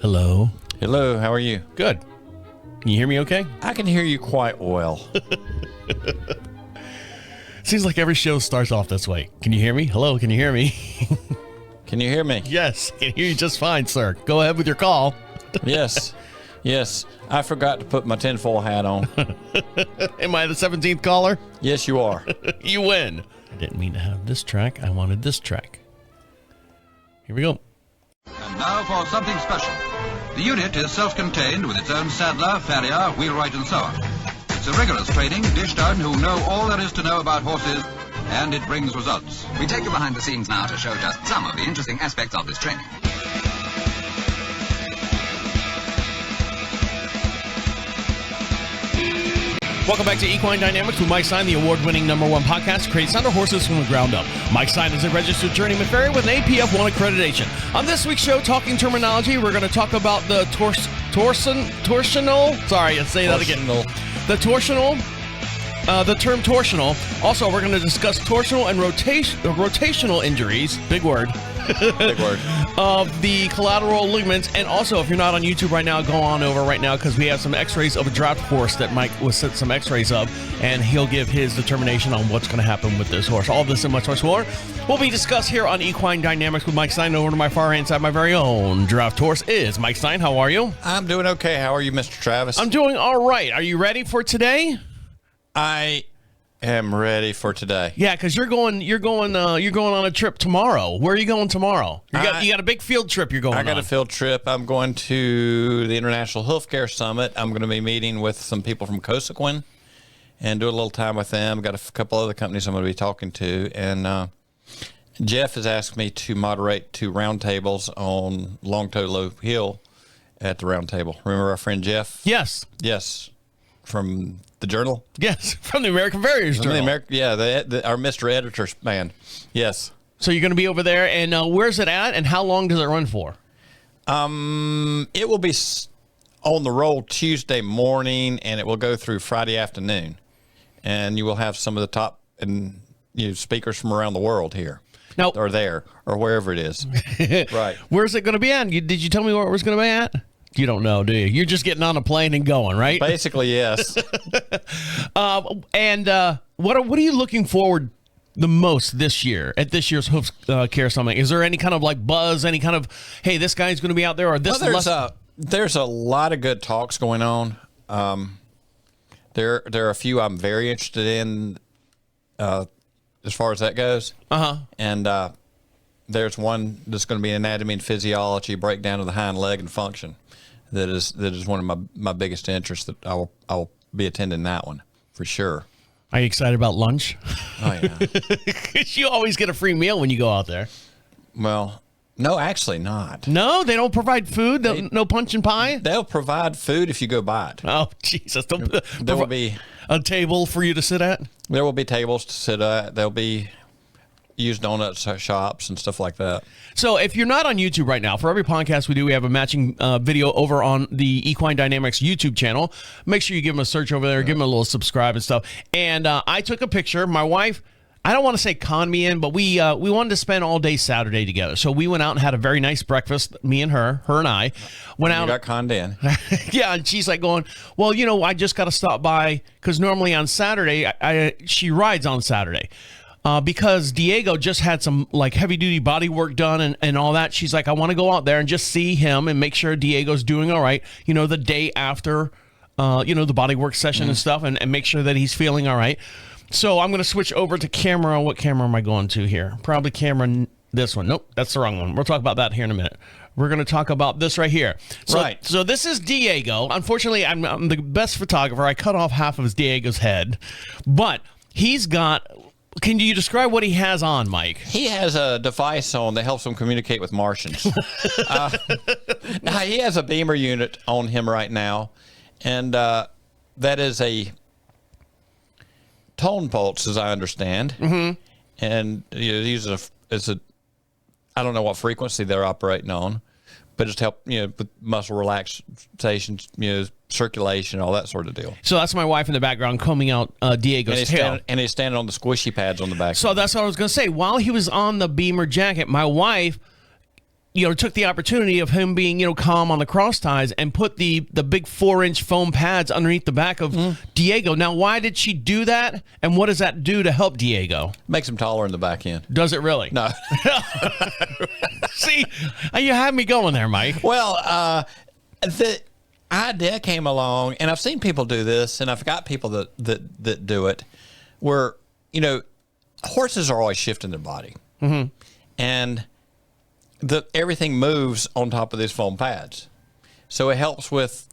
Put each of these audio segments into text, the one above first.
Hello. Hello, how are you? Good. Can you hear me okay? I can hear you quite well. Seems like every show starts off this way. Can you hear me? Hello, can you hear me? Can you hear me? Yes, I can hear you just fine, sir. Go ahead with your call. Yes. Yes. I forgot to put my tinfoil hat on. Am I the 17th caller? Yes, you are. You win. I didn't mean to have this track. I wanted this track. Here we go. And now for something special. The unit is self-contained with its own saddler, farrier, wheelwright and so on. It's a rigorous training dished out who know all there is to know about horses, and it brings results. We take you behind the scenes now to show just some of the interesting aspects of this training. Welcome back to Equine Dynamics with Mike Stine, the award-winning #1 podcast to create sounder horses from the ground up. Mike Stine is a registered journeyman farrier with an APF1 accreditation. On this week's show, Talking Terminology, we're going to talk about the torsional. Sorry, let's say that again. The torsional. The term torsional. Also, we're going to discuss torsional and rotational injuries. Big word. Big word. Of the collateral ligaments. And also, if you're not on YouTube right now, go on over right now because we have some x-rays of a draft horse that Mike was sent some x-rays of, and he'll give his determination on what's going to happen with this horse. All this and much, much more will be discussed here on Equine Dynamics with Mike Stine. Over to my far hand side, my very own draft horse is Mike Stine. How are you? I'm doing okay. How are you, Mr. Travis? I'm doing all right. Are you ready for today? I am ready for today. Yeah, because you're going on a trip tomorrow. Where are you going tomorrow? You got a big field trip you're going on. I got a field trip. I'm going to the International Healthcare Summit. I'm going to be meeting with some people from Equine and do a little time with them. Got a couple other companies I'm going to be talking to. And Jeff has asked me to moderate 2 roundtables on Long Toe Low Hill at the roundtable. Remember our friend Jeff? Yes. Yes. From the Journal? Yes, from the American Farriers Journal. Our Mr. Editor man. Yes. So you're going to be over there, and where's it at, and how long does it run for? It will be on the roll Tuesday morning, and it will go through Friday afternoon. And you will have some of the top speakers from around the world here. Now, or there, or wherever it is. Right. Where's it going to be at? Did you tell me where it was going to be at? You don't know, do you? You're just getting on a plane and going, right? Basically, yes. And what are you looking forward the most this year at this year's Hoof Care Summit? Is there any kind of like buzz, any kind of, hey, this guy's going to be out there, or this? Well, there's a lot of good talks going on. There are a few I'm very interested in as far as that goes. And there's one that's going to be anatomy and physiology, breakdown of the hind leg and function. That is one of my biggest interests. That I'll be attending that one for sure. Are you excited about lunch? Oh yeah, because you always get a free meal when you go out there. Well, no, actually not. No, they don't provide food. No punch and pie. They'll provide food if you go buy it. Oh Jesus! There will be a table for you to sit at. There will be tables to sit at. There'll be used donut shops and stuff like that. So if you're not on YouTube right now, for every podcast we do, we have a matching video over on the Equine Dynamics YouTube channel. Make sure you give them a search over there, give them a little subscribe and stuff. And I took a picture. My wife, I don't want to say conned me in, but we wanted to spend all day Saturday together. So we went out and had a very nice breakfast, me and her and I. Went out. You got conned in. Yeah, and she's like going, well, I just got to stop by, because normally on Saturday, she rides on Saturday. Because Diego just had some like heavy duty body work done and all that. She's like, I want to go out there and just see him and make sure Diego's doing all right, the day after, the body work session and stuff, and make sure that he's feeling all right. So I'm going to switch over to camera. What camera am I going to here? Probably camera, this one. Nope, that's the wrong one. We'll talk about that here in a minute. We're going to talk about this right here. Right. So this is Diego. Unfortunately, I'm the best photographer. I cut off half of Diego's head, but he's got... Can you describe what he has on, Mike? He has a device on that helps him communicate with Martians. Now, he has a beamer unit on him right now, and that is a tone pulse, as I understand. Mm-hmm. And it's a I don't know what frequency they're operating on, but just help with muscle relaxation, circulation, all that sort of deal. So that's my wife in the background combing out Diego's tail. And he's standing on the squishy pads on the back. So that's what I was going to say. While he was on the Beamer jacket, my wife took the opportunity of him being, calm on the cross ties and put the big 4-inch foam pads underneath the back of Diego. Now, why did she do that? And what does that do to help Diego? Makes him taller in the back end. Does it really? No. See, you had me going there, Mike. Well, the idea came along, and I've seen people do this, and I've got people that do it, where, horses are always shifting their body. Mm-hmm. And everything moves on top of these foam pads. So it helps with,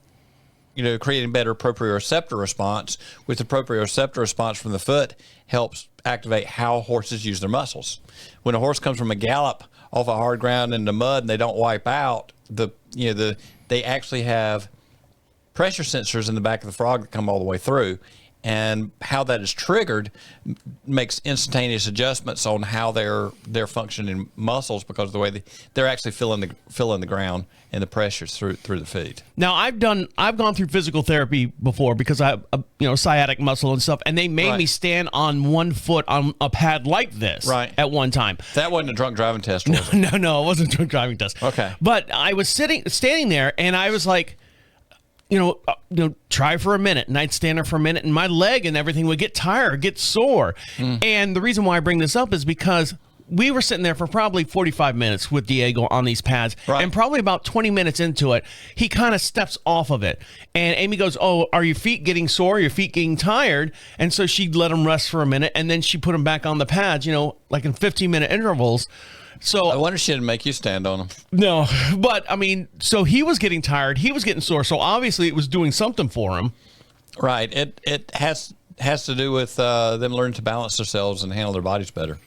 creating better proprioceptor response. With the proprioceptor response from the foot helps activate how horses use their muscles. When a horse comes from a gallop off a hard ground in the mud and they don't wipe out, they actually have pressure sensors in the back of the frog that come all the way through. And how that is triggered makes instantaneous adjustments on how they're functioning muscles, because of the way they're actually filling the ground and the pressures through the feet. Now I've gone through physical therapy before because I have sciatic muscle and stuff, and they made me stand on one foot on a pad like this at one time. That wasn't a drunk driving test, was it? No, it wasn't a drunk driving test. Okay, but I was standing there, and I was like, try for a minute, and I'd stand there for a minute, and my leg and everything would get tired, get sore. And the reason why I bring this up is because we were sitting there for probably 45 minutes with Diego on these pads, and probably about 20 minutes into it, he kind of steps off of it. And Amy goes, "Oh, are your feet getting sore? Your feet getting tired?" And so she let him rest for a minute, and then she put him back on the pads, like in 15-minute intervals. So I wonder if she didn't make you stand on them. No, but so he was getting tired, he was getting sore, so obviously it was doing something for him. Right. It has to do with them learning to balance themselves and handle their bodies better.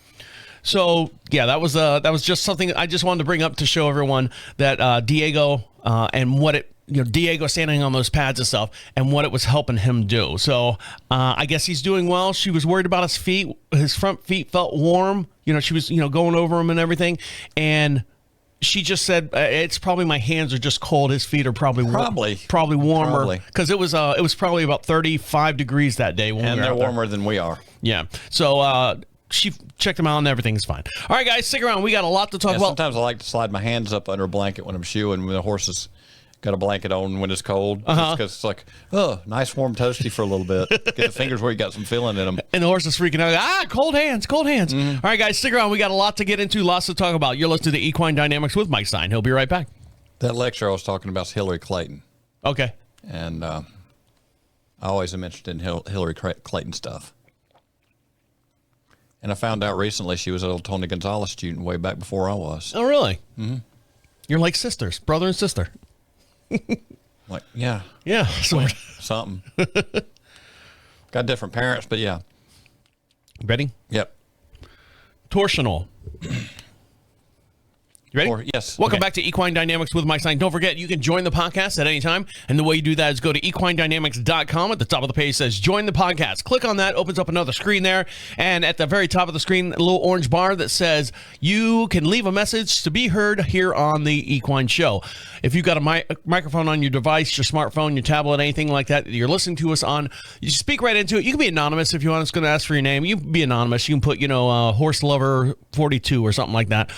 So yeah, that was just something I just wanted to bring up to show everyone that Diego and what it. Diego standing on those pads and stuff, and what it was helping him do. So I guess he's doing well. She was worried about his feet. His front feet felt warm. She was, going over them and everything. And she just said, it's probably my hands are just cold. His feet are probably warmer. Because it was probably about 35 degrees that day. And they're warmer than we are. Yeah. So she checked them out and everything's fine. All right, guys, stick around. We got a lot to talk about. Sometimes I like to slide my hands up under a blanket when I'm shoeing, when the horses got a blanket on when it's cold, because it's like, oh, nice warm toasty for a little bit. Get the fingers where you got some feeling in them. And the horse is freaking out. Cold hands. Mm-hmm. All right, guys, stick around. We got a lot to get into, lots to talk about. You're listening to Equine Dynamics with Mike Stine. He'll be right back. That lecture I was talking about is Hillary Clayton. Okay. And I always am interested in Hillary Clayton stuff. And I found out recently she was a little Tony Gonzalez student way back before I was. Oh, really? Mm-hmm. You're like sisters, brother and sister. Yeah, sort of. Something. Got different parents, but yeah. Ready? Yep. Torsional. You ready? Yes. Welcome back to Equine Dynamics with Mike Stine. Don't forget, you can join the podcast at any time. And the way you do that is go to equinedynamics.com. At the top of the page it says join the podcast. Click on that, opens up another screen there. And at the very top of the screen, a little orange bar that says you can leave a message to be heard here on the Equine Show. If you've got a microphone on your device, your smartphone, your tablet, anything like that you're listening to us on, you speak right into it. You can be anonymous if you want. It's going to ask for your name. You can be anonymous. You can put, Horse Lover 42 or something like that.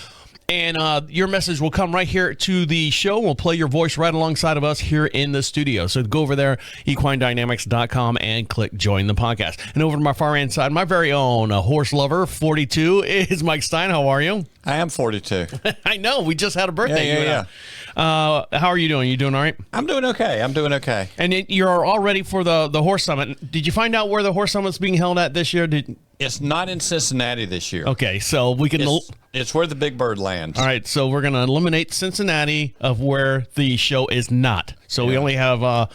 And your message will come right here to the show. We'll play your voice right alongside of us here in the studio. So go over there, equinedynamics.com, and click join the podcast. And over to my far hand side, my very own Horse Lover 42 is Mike Stine. How are you? I am 42. I know. We just had a birthday. Yeah. How are you doing? You doing all right? I'm doing okay. And you're all ready for the Horse Summit. Did you find out where the Horse Summit's being held at this year? It's not in Cincinnati this year. Okay, so we can... It's where the big bird lands. All right, so we're going to eliminate Cincinnati of where the show is not. So we only have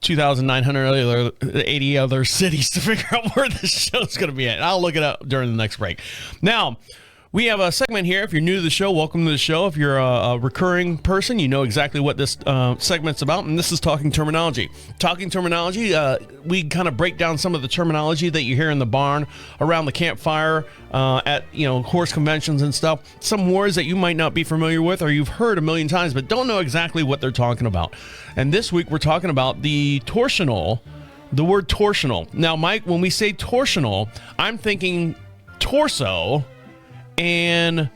2,980 other cities to figure out where the show's going to be at. I'll look it up during the next break. Now, we have a segment here. If you're new to the show, welcome to the show. If you're a recurring person, you know exactly what this segment's about, and this is Talking Terminology. Talking Terminology, we kind of break down some of the terminology that you hear in the barn, around the campfire, at horse conventions and stuff. Some words that you might not be familiar with or you've heard a million times but don't know exactly what they're talking about. And this week we're talking about the torsional, the word torsional. Now, Mike, when we say torsional, I'm thinking torso and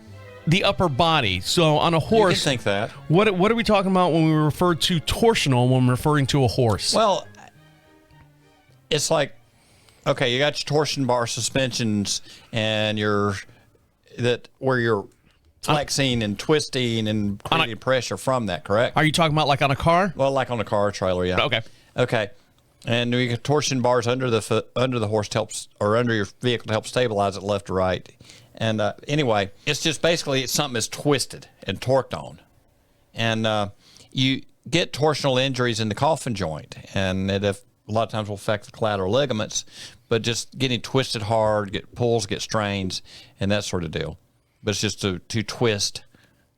the upper body. So on a You can horse, think that. what are we talking about when we refer to torsional when we're referring to a horse? Well, it's like, okay, you got your torsion bar suspensions and where you're flexing and twisting and creating pressure from that, correct? Are you talking about like on a car? Well, like on a car trailer, yeah. Okay. Okay. And we get torsion bars under the horse to help, or under your vehicle to help stabilize it left to right. And anyway, it's just basically it's something that's twisted and torqued on. And you get torsional injuries in the coffin joint, and a lot of times will affect the collateral ligaments, but just getting twisted hard, get pulls, get strains, and that sort of deal. But it's just to twist.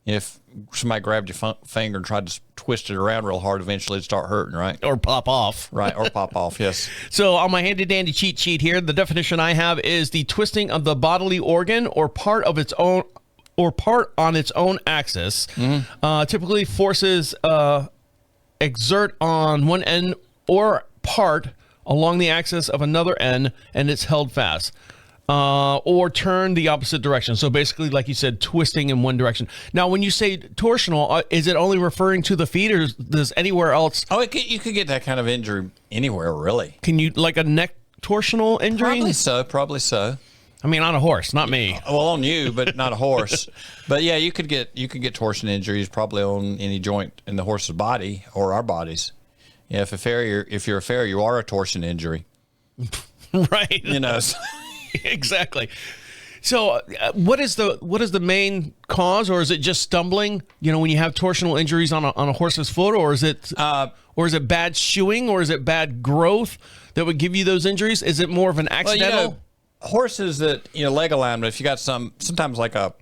If somebody grabbed your finger and tried to twist it around real hard, eventually it'd start hurting, right? Or pop off. Right, or pop off, yes. So on my handy-dandy cheat sheet here, the definition I have is the twisting of the bodily organ or part on its own axis. Typically forces exert on one end or part along the axis of another end, and it's held fast. Or turn the opposite direction. So basically, like you said, twisting in one direction. Now, when you say torsional, is it only referring to the feet, or does anywhere else? Oh, you could get that kind of injury anywhere, really. Can you, like a neck torsional injury? Probably so. I mean, on a horse, not me. Well, on you, but not a horse. But yeah, you could get torsion injuries probably on any joint in the horse's body or our bodies. Yeah, if you're a farrier, you are a torsion injury. Right. You know. Exactly. So, what is the main cause, or is it just stumbling? You know, when you have torsional injuries on a horse's foot, or is it bad shoeing, or is it bad growth that would give you those injuries? Is it more of an accidental? Well, horses that leg alignment. If you got sometimes like a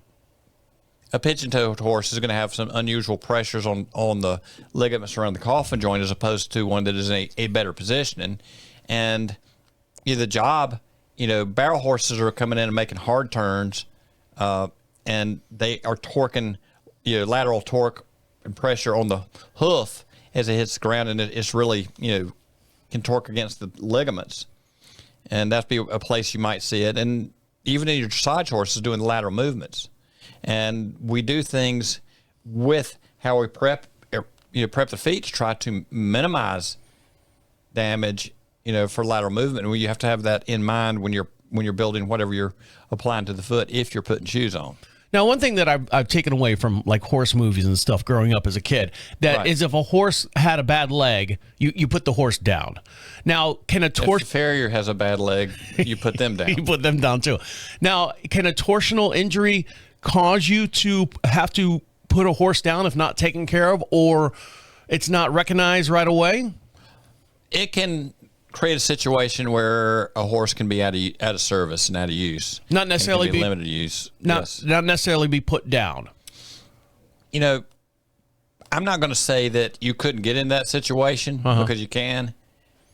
pigeon-toed horse is going to have some unusual pressures on the ligaments around the coffin joint, as opposed to one that is in a better positioning, and the job. Barrel horses are coming in and making hard turns, and they are torquing, lateral torque and pressure on the hoof as it hits the ground, and it's really, can torque against the ligaments. And that'd be a place you might see it. And even in your dressage horses doing the lateral movements. And we do things with how we prep the feet to try to minimize damage for lateral movement. And you have to have that in mind when you're building whatever you're applying to the foot, if you're putting shoes on. Now, one thing that I've taken away from like horse movies and stuff growing up as a kid, is if a horse had a bad leg, you put the horse down. Now, can a If the farrier has a bad leg, you put them down. You put them down too. Now, can a torsional injury cause you to have to put a horse down if not taken care of, or it's not recognized right away? It can create a situation where a horse can be out of service and out of use. Not necessarily be limited use. Not necessarily be put down. I'm not going to say that you couldn't get in that situation, because you can.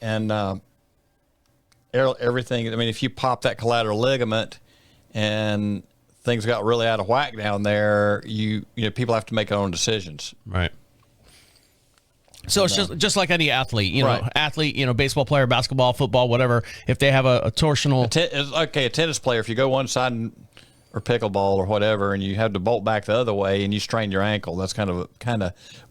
And everything, if you pop that collateral ligament and things got really out of whack down there, people have to make their own decisions. Right. So it's just like any athlete, Right. Baseball player, basketball, football, whatever. If they have a torsional, a tennis player, if you go one side or pickleball or whatever, and you have to bolt back the other way and you strain your ankle, that's kind of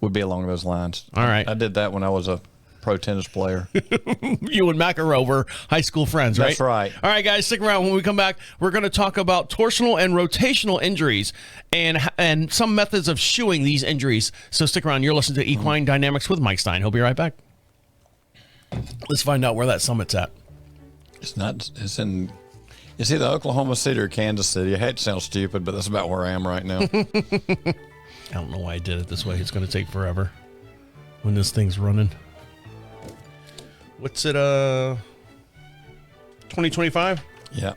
would be along those lines. All right. I did that when I was a pro tennis player. You and McEnroe were high school friends, right? That's right. All right, guys, stick around. When we come back, we're going to talk about torsional and rotational injuries and some methods of shoeing these injuries. So stick around. You're listening to Equine Dynamics with Mike Stine. He'll be right back. Let's find out where that summit's at. It's either Oklahoma City or Kansas City. I hate to sound stupid, but that's about where I am right now. I don't know why I did it this way. It's going to take forever when this thing's running. What's it, 2025? Yeah.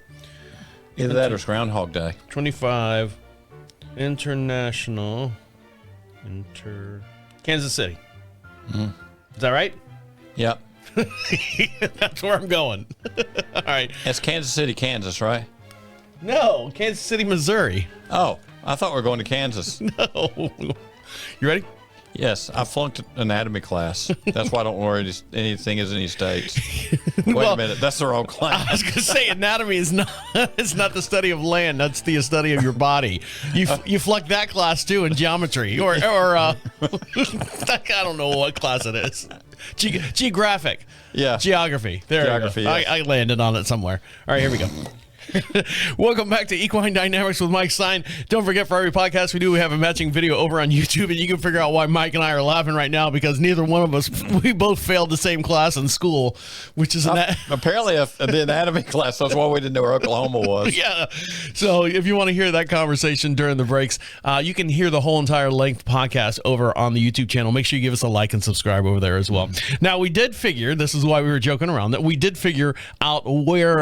Either that or it's Groundhog Day. 25 International Kansas City. Is that right? Yep. That's where I'm going. All right. It's Kansas City, Kansas, right? No, Kansas City, Missouri. Oh, I thought we were going to Kansas. No. You ready? Yes, I flunked anatomy class. That's why I don't wear anything as any states. Wait a minute, that's the wrong class. I was going to say anatomy is not it's not the study of land. That's the study of your body. You flunked that class too in geometry or I don't know what class it is. Geographic. Yeah. Geography. There Geography, we go. yes. I landed on it somewhere. All right, here we go. Welcome back to Equine Dynamics with Mike Stine. Don't forget, for every podcast we have a matching video over on YouTube, and you can figure out why Mike and I are laughing right now, because neither one of us, we both failed the same class in school, which is apparently the anatomy class. That's why we didn't know where Oklahoma was. Yeah. So if you want to hear that conversation during the breaks, you can hear the whole entire length podcast over on the YouTube channel. Make sure you give us a like and subscribe over there as well. Now, we did figure, this is why we were joking around, that we did figure out where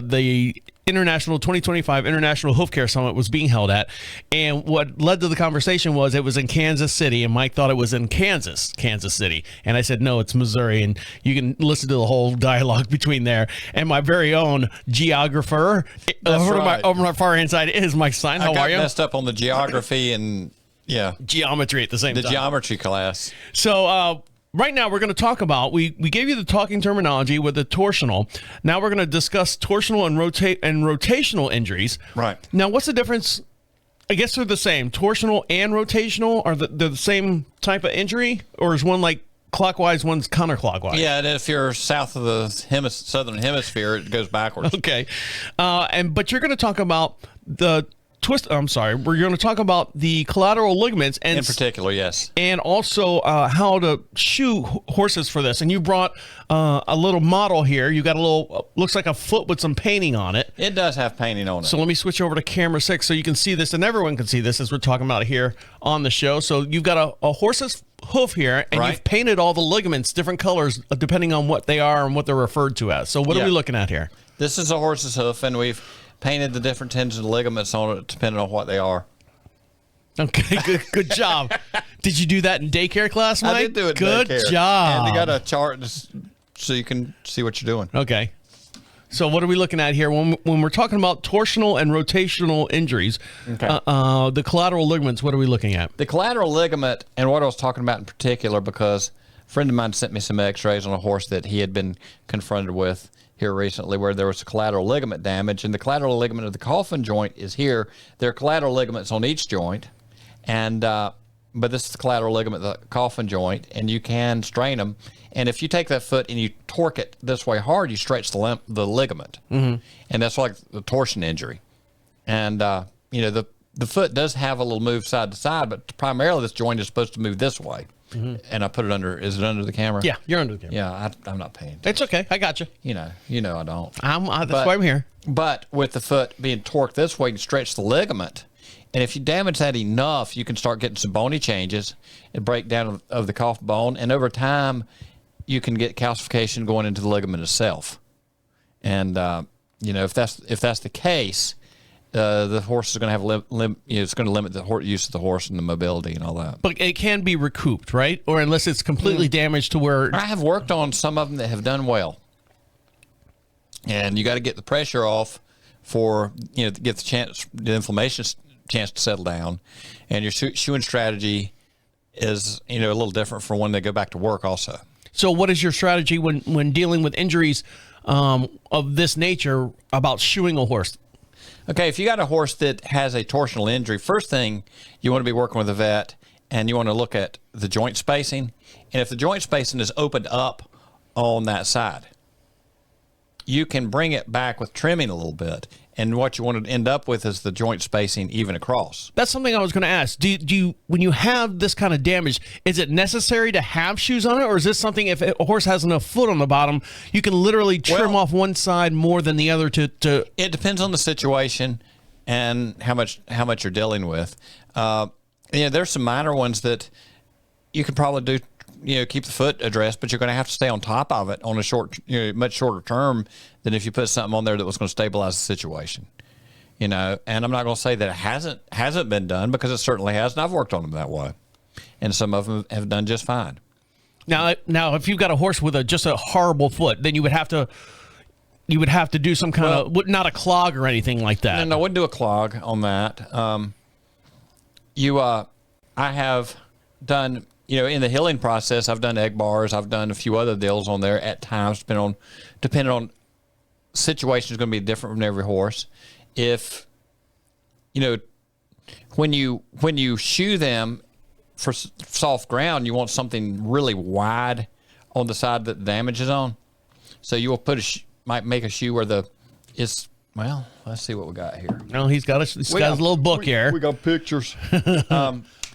the 2025 International Hoof Care Summit was being held at. And what led to the conversation was it was in Kansas City, and Mike thought it was in Kansas City. And I said, no, it's Missouri. And you can listen to the whole dialogue between there. And my very own geographer over my far hand side is Mike Stine. How are you? I got messed up on the geography and geometry at the same time. The geometry class. So, right now, we're going to talk about, we gave you the talking terminology with the torsional. Now we're going to discuss torsional and rotational injuries. Right. Now, what's the difference? I guess they're the same. Torsional and rotational, are they're the same type of injury? Or is one like clockwise, one's counterclockwise? Yeah, and if you're south of the southern hemisphere, it goes backwards. Okay. But you're going to talk about the we're going to talk about the collateral ligaments, and in particular, yes, and also how to shoe horses for this. And you brought a little model here. You got a little, looks like a foot with some painting on it. It does have painting on it. So let me switch over to camera 6 so you can see this, and everyone can see this as we're talking about it here on the show. So you've got a horse's hoof here, and you've painted all the ligaments different colors depending on what they are and what they're referred to as. So what are we looking at here? This is a horse's hoof, and we've painted the different tendons and ligaments on it depending on what they are. Okay, good job. Did you do that in daycare class, Mike? I did do it in Good daycare. job. And they got a chart so you can see what you're doing. Okay. So what are we looking at here? When we're talking about torsional and rotational injuries, the collateral ligaments, what are we looking at? The collateral ligament, and what I was talking about in particular, because a friend of mine sent me some x-rays on a horse that he had been confronted with here recently, where there was collateral ligament damage, and the collateral ligament of the coffin joint is here. There are collateral ligaments on each joint, and but this is the collateral ligament of the coffin joint, and you can strain them. And if you take that foot and you torque it this way hard, you stretch the ligament, and that's like the torsion injury. And the foot does have a little move side to side, but primarily this joint is supposed to move this way. And I put it under. Is it under the camera? Yeah, you're under the camera. Yeah, I'm not paying attention. It's okay. I got you. You know I don't. That's why I'm here. But with the foot being torqued this way, you stretch the ligament. And if you damage that enough, you can start getting some bony changes and breakdown of the coffin bone. And over time, you can get calcification going into the ligament itself. And, if that's the case, the horse is going to have it's going to limit the use of the horse and the mobility and all that. But it can be recouped, right? Or unless it's completely damaged to where... I have worked on some of them that have done well. And you got to get the pressure off for, to get the inflammation chance to settle down. And your shoeing strategy is, a little different for when they go back to work also. So what is your strategy when dealing with injuries of this nature about shoeing a horse? Okay, if you got a horse that has a torsional injury, first thing you want to be working with a vet, and you want to look at the joint spacing. And if the joint spacing is opened up on that side, you can bring it back with trimming a little bit. And what you want to end up with is the joint spacing even across. That's something I was going to ask. Do you, when you have this kind of damage, is it necessary to have shoes on it? Or is this something, if a horse has enough foot on the bottom, you can literally trim off one side more than the other to... It depends on the situation and how much you're dealing with. There's some minor ones that you could probably do, keep the foot addressed, but you're going to have to stay on top of it on a much shorter term than if you put something on there that was going to stabilize the situation. And I'm not going to say that it hasn't been done, because it certainly has, and I've worked on them that way, and some of them have done just fine. Now, if you've got a horse with just a horrible foot, then you would have to do some kind of, not a clog or anything like that. No, I wouldn't do a clog on that. I have done in the healing process, I've done egg bars. I've done a few other deals on there at times, depending on situation is going to be different from every horse. If, when you shoe them for soft ground, you want something really wide on the side that the damage is on. So you will might make a shoe where well, let's see what we got here. No, he's got his little book here. We got pictures.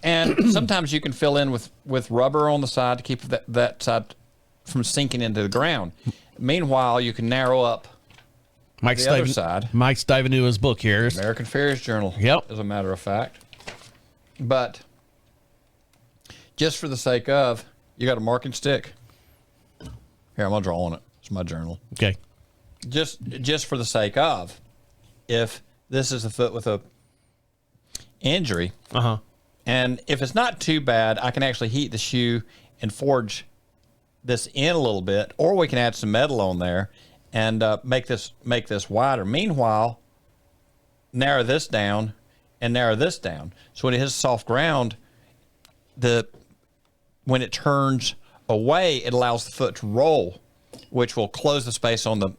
And sometimes you can fill in with rubber on the side to keep that side from sinking into the ground. Meanwhile, you can narrow up the other side. Mike's diving into his book here. American Farrier's Journal, as a matter of fact. But just for the sake of, you got a marking stick. Here, I'm going to draw on it. It's my journal. Okay. Just for the sake of, if this is a foot with a injury, and if it's not too bad, I can actually heat the shoe and forge this in a little bit, or we can add some metal on there and make this wider. Meanwhile, narrow this down and narrow this down. So when it hits soft ground, when it turns away, it allows the foot to roll, which will close the space on the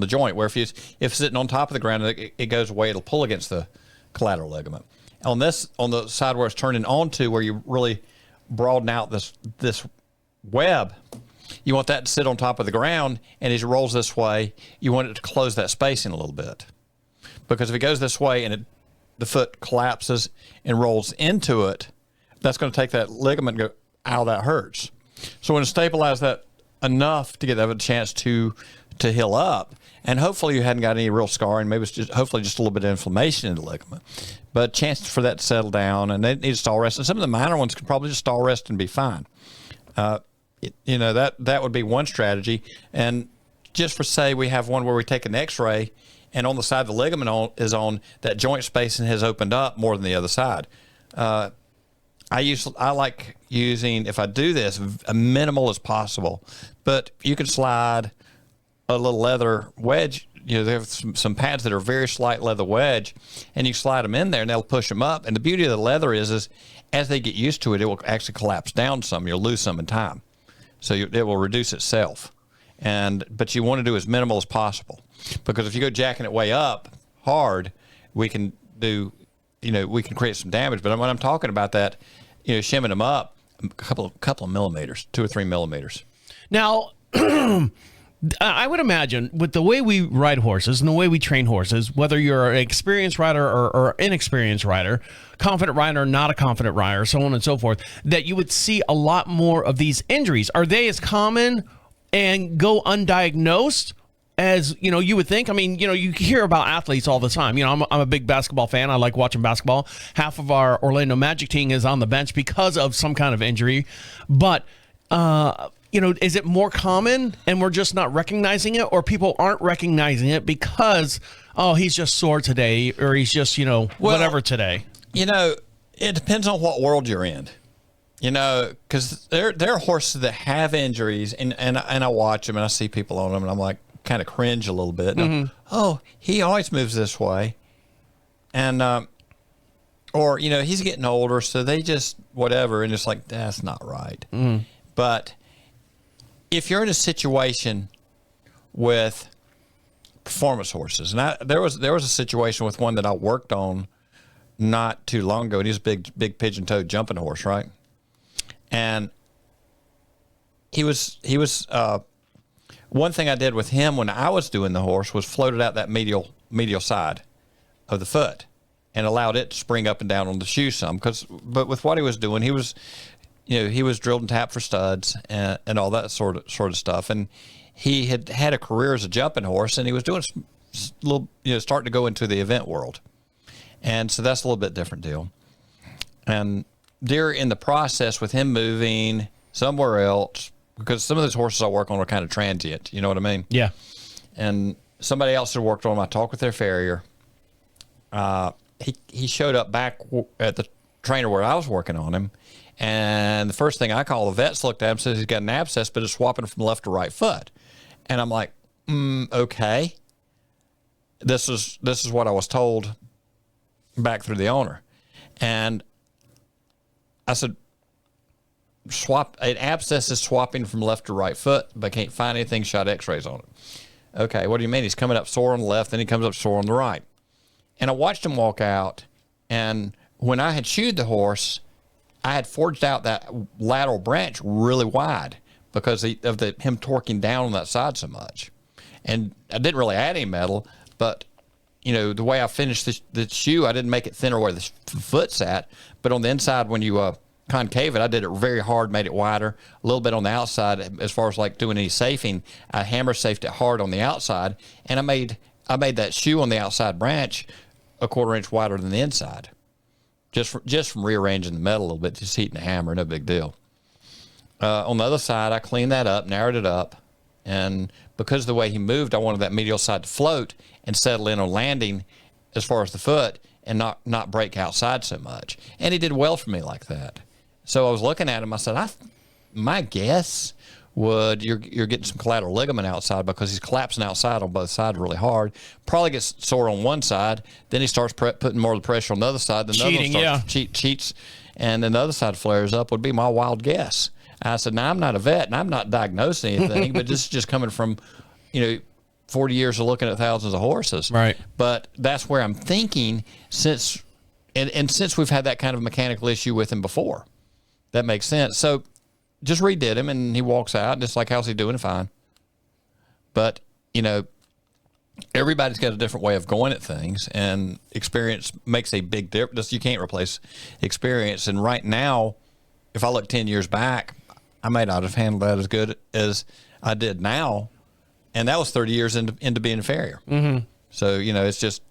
joint. Where if it's sitting on top of the ground, it goes away, it'll pull against the collateral ligament. On the side where it's turning onto, where you really broaden out this web, you want that to sit on top of the ground, and as it rolls this way, you want it to close that space in a little bit. Because if it goes this way and the foot collapses and rolls into it, that's going to take that ligament and go, ow, that hurts. So when it stabilizes that enough to have a chance to heal up, and hopefully you hadn't got any real scarring, maybe it's hopefully just a little bit of inflammation in the ligament, but chance for that to settle down, and they need to stall rest. And some of the minor ones can probably just stall rest and be fine. That would be one strategy. And just for say we have one where we take an X-ray, and on the side the ligament is on, that joint spacing has opened up more than the other side. I like using, if I do this, a minimal as possible, but you can slide a little leather wedge. They have some pads that are very slight leather wedge, and you slide them in there and they'll push them up. And the beauty of the leather is as they get used to it, it will actually collapse down some. You'll lose some in time. So it will reduce itself. But you want to do as minimal as possible, because if you go jacking it way up hard, we can create some damage. But when I'm talking about that, shimming them up a couple of millimeters, 2 or 3 millimeters. Now, I would imagine with the way we ride horses and the way we train horses, whether you're an experienced rider or inexperienced rider, confident rider, not a confident rider, so on and so forth, that you would see a lot more of these injuries. Are they as common and go undiagnosed as, you would think? I mean, you hear about athletes all the time. I'm a big basketball fan. I like watching basketball. Half of our Orlando Magic team is on the bench because of some kind of injury. But, is it more common and we're just not recognizing it, or people aren't recognizing it because, he's just sore today, or he's just, whatever today? It depends on what world you're in. Because there are horses that have injuries, and I watch them and I see people on them, and I'm like, kind of cringe a little bit. Mm-hmm. He always moves this way, and or he's getting older, so they just whatever, and it's like, that's not right. Mm. But if you're in a situation with performance horses, and there was a situation with one that I worked on not too long ago, and he's a big pigeon-toed jumping horse, right? And he was one thing I did with him when I was doing the horse was floated out that medial side of the foot and allowed it to spring up and down on the shoe some. But with what he was doing, he was drilled and tapped for studs and all that sort of stuff. And he had a career as a jumping horse, and he was doing little, starting to go into the event world. And so that's a little bit different deal. And in the process with him moving somewhere else, because some of those horses I work on are kind of transient, you know what I mean? Yeah. And somebody else had worked on them. I talked with their farrier. He showed up back at the trainer where I was working on him, and the first thing I call, the vets looked at him, says he's got an abscess, but it's swapping from left to right foot. And I'm like, okay. This is what I was told back through the owner. And I said, an abscess is swapping from left to right foot, but can't find anything, shot x-rays on it. Okay, what do you mean? He's coming up sore on the left, then he comes up sore on the right. And I watched him walk out, and when I had shoed the horse, I had forged out that lateral branch really wide because of him torquing down on that side so much. And I didn't really add any metal, but the way I finished the shoe, I didn't make it thinner where the foot sat, but on the inside, when you concave it, I did it very hard, made it wider, a little bit on the outside. As far as like doing any safing, I hammer safed it hard on the outside, and I made that shoe on the outside branch a 1/4 inch wider than the inside, just from rearranging the metal a little bit, just heating the hammer, no big deal. On the other side, I cleaned that up, narrowed it up, and because of the way he moved, I wanted that medial side to float and settle in on landing as far as the foot and not break outside so much. And he did well for me like that. So I was looking at him, I said, my guess would you're getting some collateral ligament outside because he's collapsing outside on both sides really hard. Probably gets sore on one side, then he starts putting more of the pressure on the other side. Then Cheating, the other one starts cheats, and then the other side flares up would be my wild guess. I said, now I'm not a vet and I'm not diagnosing anything, but this is just coming from, 40 years of looking at thousands of horses. Right. But that's where I'm thinking since we've had that kind of mechanical issue with him before, that makes sense. So just redid him and he walks out and it's like, how's he doing? Fine. But, everybody's got a different way of going at things, and experience makes a big difference. You can't replace experience. And right now, if I look 10 years back, I may not have handled that as good as I did now. And that was 30 years into being a farrier. Mm-hmm. So, it's just,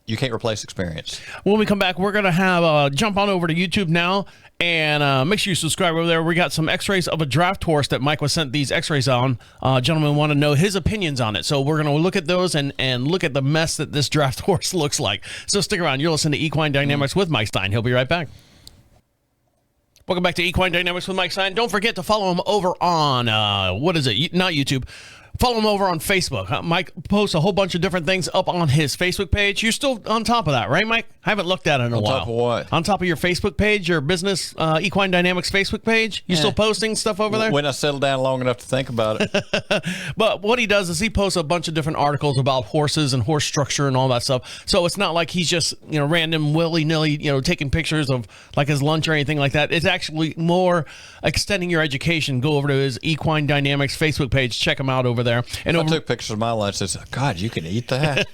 you can't replace experience. When we come back, we're going to have jump on over to YouTube now and make sure you subscribe over there. We got some x-rays of a draft horse that Mike was sent these x-rays on. Gentlemen want to know his opinions on it. So we're going to look at those and look at the mess that this draft horse looks like. So stick around. You're listening to Equine Dynamics with Mike Stine. He'll be right back. Welcome back to Equine Dynamics with Mike Stine. Don't forget to follow him over on, what is it? Not YouTube. Follow him over on Facebook. Mike posts a whole bunch of different things up on his Facebook page. You're still on top of that, right, Mike? I haven't looked at it in a while. On top of what? On top of your Facebook page, your business Equine Dynamics Facebook page. You still posting stuff over there? When I settle down long enough to think about it. But what he does is he posts a bunch of different articles about horses and horse structure and all that stuff. So it's not like he's just, random willy-nilly, taking pictures of like his lunch or anything like that. It's actually more extending your education. Go over to his Equine Dynamics Facebook page. Check him out over there. And I took pictures of my lunch and said, God, you can eat that.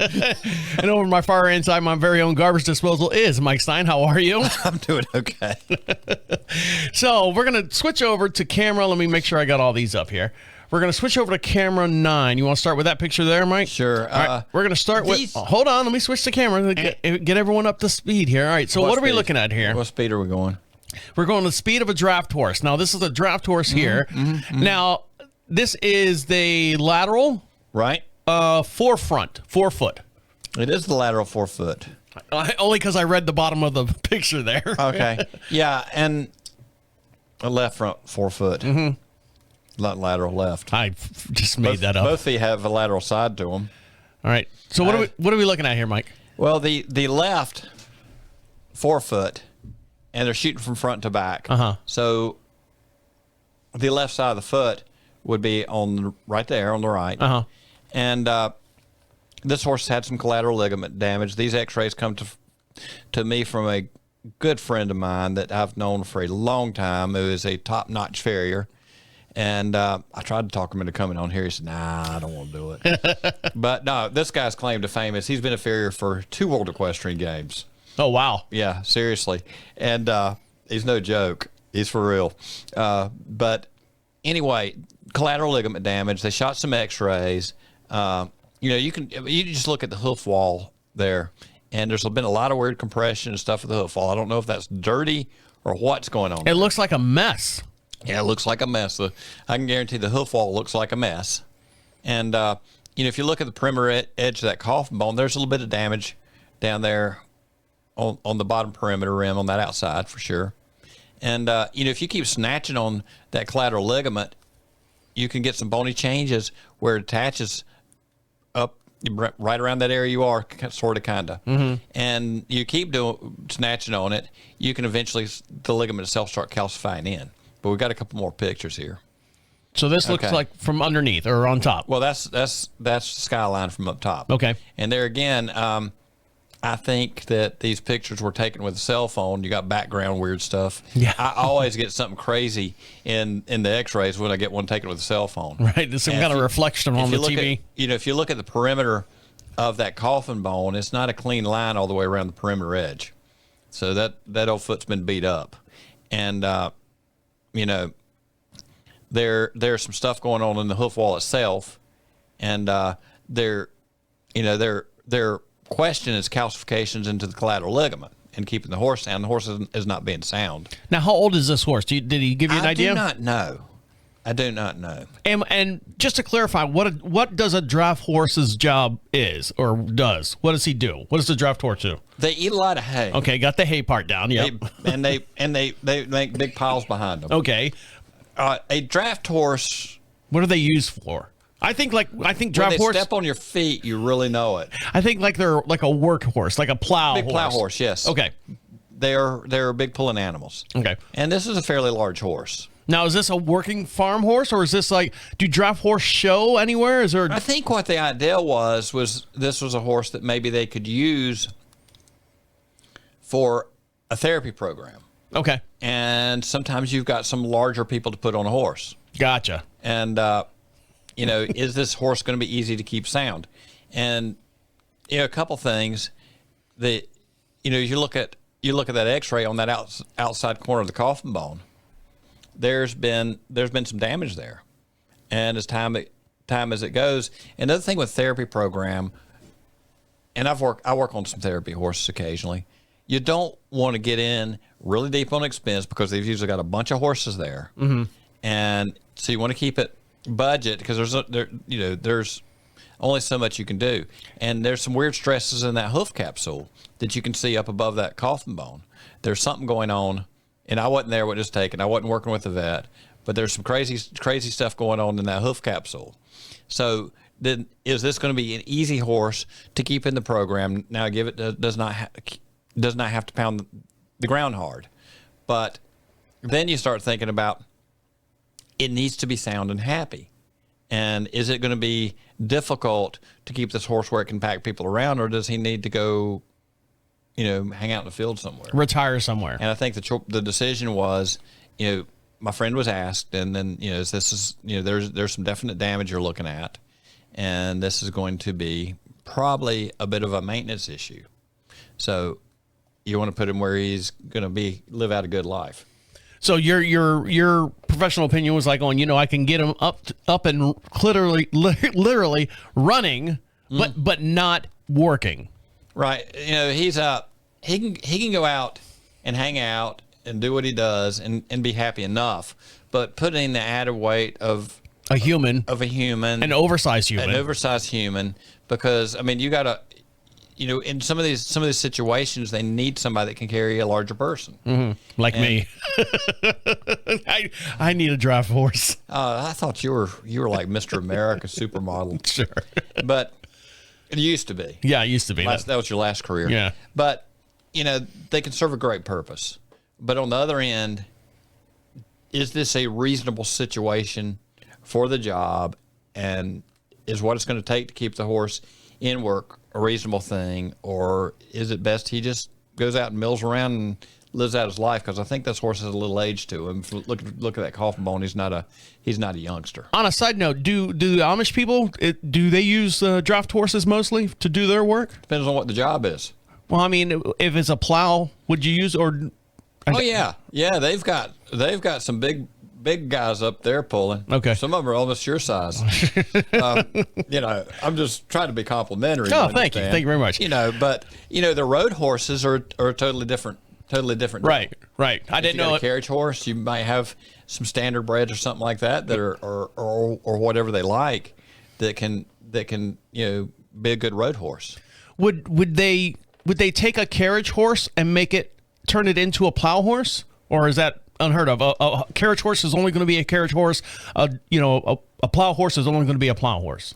And over my far end side, my very own garbage disposal is Mike Stine. How are you? I'm doing okay. So we're going to switch over to camera. Let me make sure I got all these up here. We're going to switch over to camera 9. You want to start with that picture there, Mike? Sure. All right, we're going to start with... hold on. Let me switch to camera. Get everyone up to speed here. All right. So what are we looking at here? What speed are we going? We're going the speed of a draft horse. Now, this is a draft horse here. Mm-hmm. Now, this is the lateral... Right. Forefoot. It is the lateral forefoot. Only because I read the bottom of the picture there. Okay. Yeah, and a left front forefoot. Mm-hmm. Not lateral left. I just made that up. Both feet have a lateral side to them. All right. So what are we looking at here, Mike? Well, the left forefoot, and they're shooting from front to back. Uh-huh. So the left side of the foot would be right there on the right. Uh-huh. And this horse had some collateral ligament damage. These x-rays come to me from a good friend of mine that I've known for a long time, who is a top-notch farrier. And I tried to talk him into coming on here. He said, nah, I don't want to do it. But no, this guy's claim to fame is he's been a farrier for 2 World Equestrian Games. Oh, wow. Yeah, seriously. And he's no joke. He's for real. But anyway, collateral ligament damage. They shot some x-rays. You just look at the hoof wall there, and there's been a lot of weird compression and stuff with the hoof wall. I don't know if that's dirty or what's going on. It looks like a mess. Yeah, it looks like a mess. I can guarantee the hoof wall looks like a mess. And, if you look at the perimeter edge of that coffin bone, there's a little bit of damage down there on the bottom perimeter rim on that outside for sure. And, if you keep snatching on that collateral ligament, you can get some bony changes where it attaches up right around that area you are, sort of, kind of. Mm-hmm. And you keep snatching on it, you can eventually, the ligament itself start calcifying in but we've got a couple more pictures here. So this looks Okay. like from underneath or on top. Well, that's skyline from up top. Okay. And there again, I think that these pictures were taken with a cell phone. You got background weird stuff. Yeah. I always get something crazy in the X-rays when I get one taken with a cell phone. Right. There's some And kind if of you- reflection if on you the look TV. At, if you look at the perimeter of that coffin bone, it's not a clean line all the way around the perimeter edge. So that old foot's been beat up, and there's some stuff going on in the hoof wall itself, and their question is calcifications into the collateral ligament and keeping the horse sound. The horse is not being sound. Now, how old is this horse? Did he give you an idea? I do not know. And just to clarify, what does a draft horse's job is or does? What does he do? What does the draft horse do? They eat a lot of hay. Okay, got the hay part down. Yep. They make big piles behind them. Okay. A draft horse. What are they used for? I think draft When they horse. step on your feet, you really know it. I think like they're like a work horse, like a plow Big horse. plow horse, yes. Okay. They're big pulling animals. Okay. And this is a fairly large horse. Now, is this a working farm horse, or is this like, do draft horse show anywhere? Is there? I think what the idea was this was a horse that maybe they could use for a therapy program. Okay. And sometimes you've got some larger people to put on a horse. Gotcha. And, is this horse going to be easy to keep sound? And, a couple things that, you look at that X-ray on that outside corner of the coffin bone. There's been some damage there, and as time as it goes. Another thing with therapy program, and I work on some therapy horses occasionally. You don't want to get in really deep on expense because they've usually got a bunch of horses there, and so you want to keep it budget because there's only so much you can do, and there's some weird stresses in that hoof capsule that you can see up above that coffin bone. There's something going on. And I wasn't there when it was taken. I wasn't working with the vet, but there's some crazy stuff going on in that hoof capsule. So then, is this going to be an easy horse to keep in the program? Now, does not have to pound the ground hard, but then you start thinking about it needs to be sound and happy. And is it going to be difficult to keep this horse where it can pack people around, or does he need to go? Hang out in the field somewhere. Retire somewhere. And I think the decision was, my friend was asked, and then, this is, there's some definite damage you're looking at, and this is going to be probably a bit of a maintenance issue. So you want to put him where he's going to live out a good life. So your professional opinion was like, I can get him up and literally running, but not working. Right. He can go out and hang out and do what he does and be happy enough. But putting the added weight of a human, an oversized human, because you got to, in some of these situations, they need somebody that can carry a larger person. Like me. I need a draft horse. I thought you were like Mr. America supermodel. Sure. But it used to be. Yeah, it used to be. That was your last career. Yeah. But, they can serve a great purpose. But on the other end, is this a reasonable situation for the job? And is what it's going to take to keep the horse in work a reasonable thing? Or is it best he just goes out and mills around and lives out his life? Because I think this horse has a little age to him. Look at that coffin bone. He's not a youngster. On a side note, do the Amish people, do they use draft horses mostly to do their work? Depends on what the job is. Well, if it's a plow, would you use or? Oh yeah. They've got some big guys up there pulling. Okay. Some of them are almost your size. I'm just trying to be complimentary. Oh, thank you very much. But the road horses are totally different. Right. I didn't know a carriage horse. You might have some standard breds or something like that are or whatever they like that can be a good road horse. Would they take a carriage horse and turn it into a plow horse, or is that unheard of? A carriage horse is only going to be a carriage horse. A plow horse is only going to be a plow horse.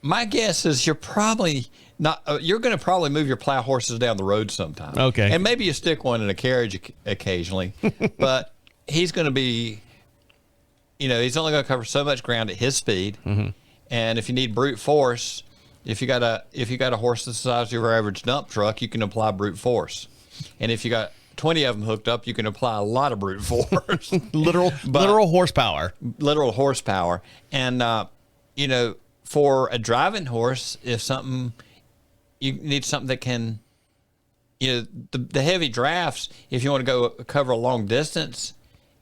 My guess is you're probably not. You're going to probably move your plow horses down the road sometime. Okay. And maybe you stick one in a carriage occasionally, but he's going to be, he's only going to cover so much ground at his speed. Mm-hmm. And if you need brute force, if you got a horse the size of your average dump truck, you can apply brute force. And if you got 20 of them hooked up, you can apply a lot of brute force. literal horsepower. Literal horsepower. And, for a driving horse, you need something that can, the heavy drafts, if you want to cover a long distance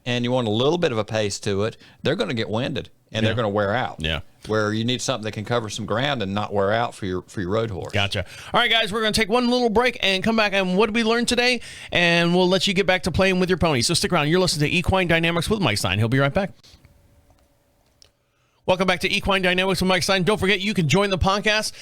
and you want a little bit of a pace to it, they're going to get winded and they're going to wear out. Yeah. Where you need something that can cover some ground and not wear out for your road horse. Gotcha. All right, guys, we're going to take one little break and come back. And what did we learn today? And we'll let you get back to playing with your pony. So stick around. You're listening to Equine Dynamics with Mike Stine. He'll be right back. Welcome back to Equine Dynamics with Mike Stine. Don't forget, you can join the podcast.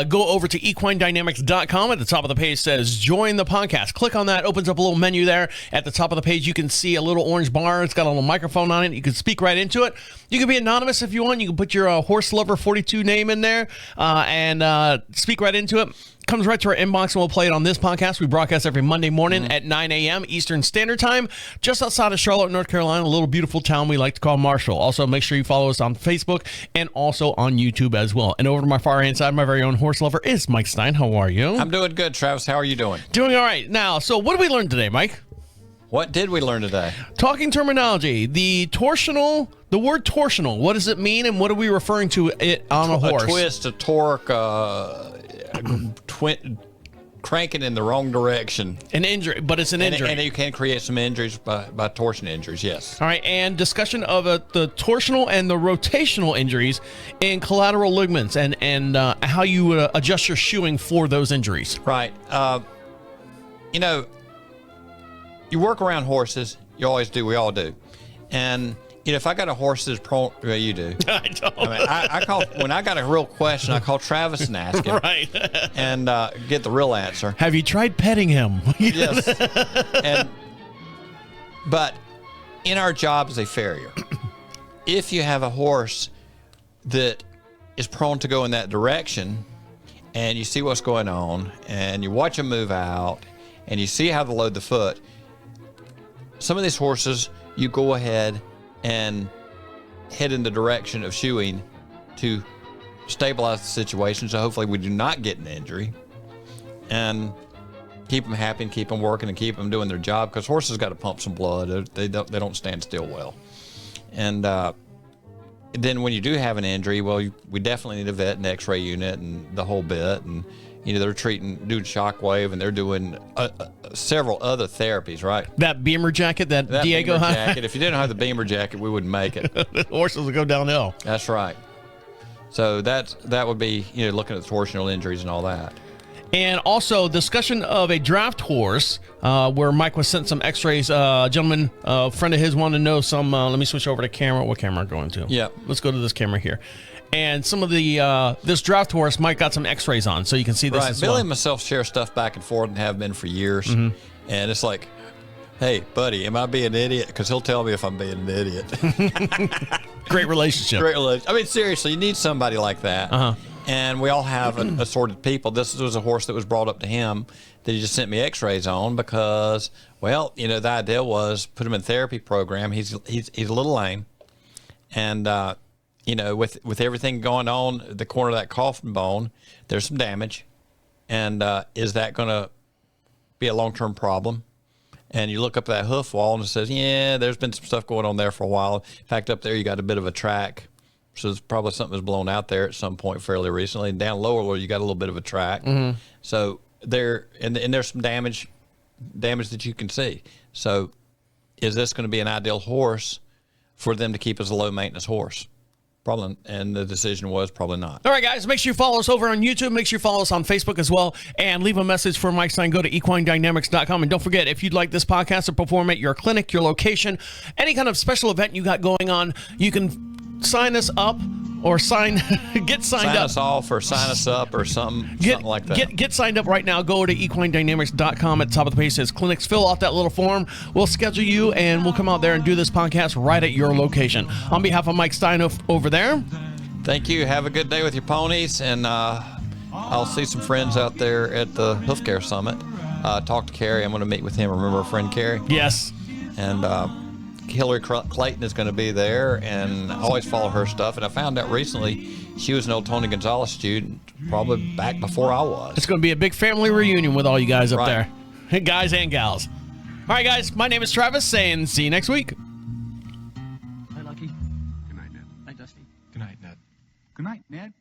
Go over to equinedynamics.com. At the top of the page says join the podcast. Click on that. Opens up a little menu there. At the top of the page, you can see a little orange bar. It's got a little microphone on it. You can speak right into it. You can be anonymous if you want. You can put your Horse Lover 42 name in there and speak right into it. Comes right to our inbox, and we'll play it on this podcast. We broadcast every Monday morning at 9 a.m. Eastern Standard Time, just outside of Charlotte, North Carolina, a little beautiful town we like to call Marshall. Also, make sure you follow us on Facebook and also on YouTube as well. And over to my far hand side, my very own horse lover is Mike Stine. How are you? I'm doing good, Travis. How are you doing? Doing all right. Now, so what did we learn today, Mike? What did we learn today? Talking terminology. The word torsional. What does it mean, and what are we referring to it on a horse? A twist, a torque, cranking in the wrong direction. An injury, but it's an injury. And you can create some injuries by torsion injuries, yes. All right, and discussion of the torsional and the rotational injuries in collateral ligaments and how you adjust your shoeing for those injuries. Right. You work around horses. You always do. We all do. And if I got a horse that's prone, well, you do. I don't. I call when I got a real question, I call Travis and ask him, right, and get the real answer. Have you tried petting him? Yes. But in our job as a farrier, if you have a horse that is prone to go in that direction, and you see what's going on, and you watch them move out, and you see how they load the foot, some of these horses, you go ahead and head in the direction of shoeing to stabilize the situation, so hopefully we do not get an injury, and keep them happy and keep them working and keep them doing their job, because horses got to pump some blood. They don't stand still well. And then when you do have an injury, well, we definitely need a vet and x-ray unit and the whole bit, and they're doing shockwave, and they're doing several other therapies, right? That Beamer jacket that Diego Beamer jacket. If you didn't have the Beamer jacket, we wouldn't make it. The horses would go downhill. That's right. So that would be, looking at the torsional injuries and all that. And also discussion of a draft horse where Mike was sent some x-rays. A gentleman, a friend of his, wanted to know some. Let me switch over to camera. What camera am I going to? Yeah. Let's go to this camera here. And some of the this draft horse, Mike got some x-rays on, so you can see this as Billy well. and myself share stuff back and forth and have been for years. Mm-hmm. And it's like, hey, buddy, am I being an idiot? Because he'll tell me if I'm being an idiot. Great relationship. Great relationship. I mean, seriously, you need somebody like that. Uh-huh. And we all have assorted people. This was a horse that was brought up to him that he just sent me x-rays on because, well, the idea was put him in therapy program. He's a little lame. And, with everything going on, the corner of that coffin bone, there's some damage. And is that going to be a long-term problem? And you look up that hoof wall and it says, yeah, there's been some stuff going on there for a while. In fact, up there you got a bit of a track. So it's probably something was blown out there at some point fairly recently. And down lower where you got a little bit of a track. Mm-hmm. So there's some damage that you can see. So is this going to be an ideal horse for them to keep as a low-maintenance horse? Probably, and the decision was probably not. All right, guys, make sure you follow us over on YouTube. Make sure you follow us on Facebook as well. And leave a message for Mike Stine. Go to equinedynamics.com. And don't forget, if you'd like this podcast to perform at your clinic, your location, any kind of special event you got going on, you can sign us up or get signed up. Sign us off or sign us up or something like that. Get signed up right now. Go to equinedynamics.com. At the top of the page says clinics. Fill out that little form. We'll schedule you, and we'll come out there and do this podcast right at your location. On behalf of Mike Stine over there. Thank you. Have a good day with your ponies, and I'll see some friends out there at the Hoof Care Summit. Talk to Carrie. I'm going to meet with him. Remember our friend Carrie? Yes. And Hillary Clayton is going to be there, and I always follow her stuff. And I found out recently she was an old Tony Gonzalez student, probably back before I was. It's going to be a big family reunion with all you guys up Right. there, guys and gals. All right, guys, my name is Travis, saying see you next week. Hi, Lucky. Good night, Ned. Hi, Dusty. Good night, Ned. Good night, Ned.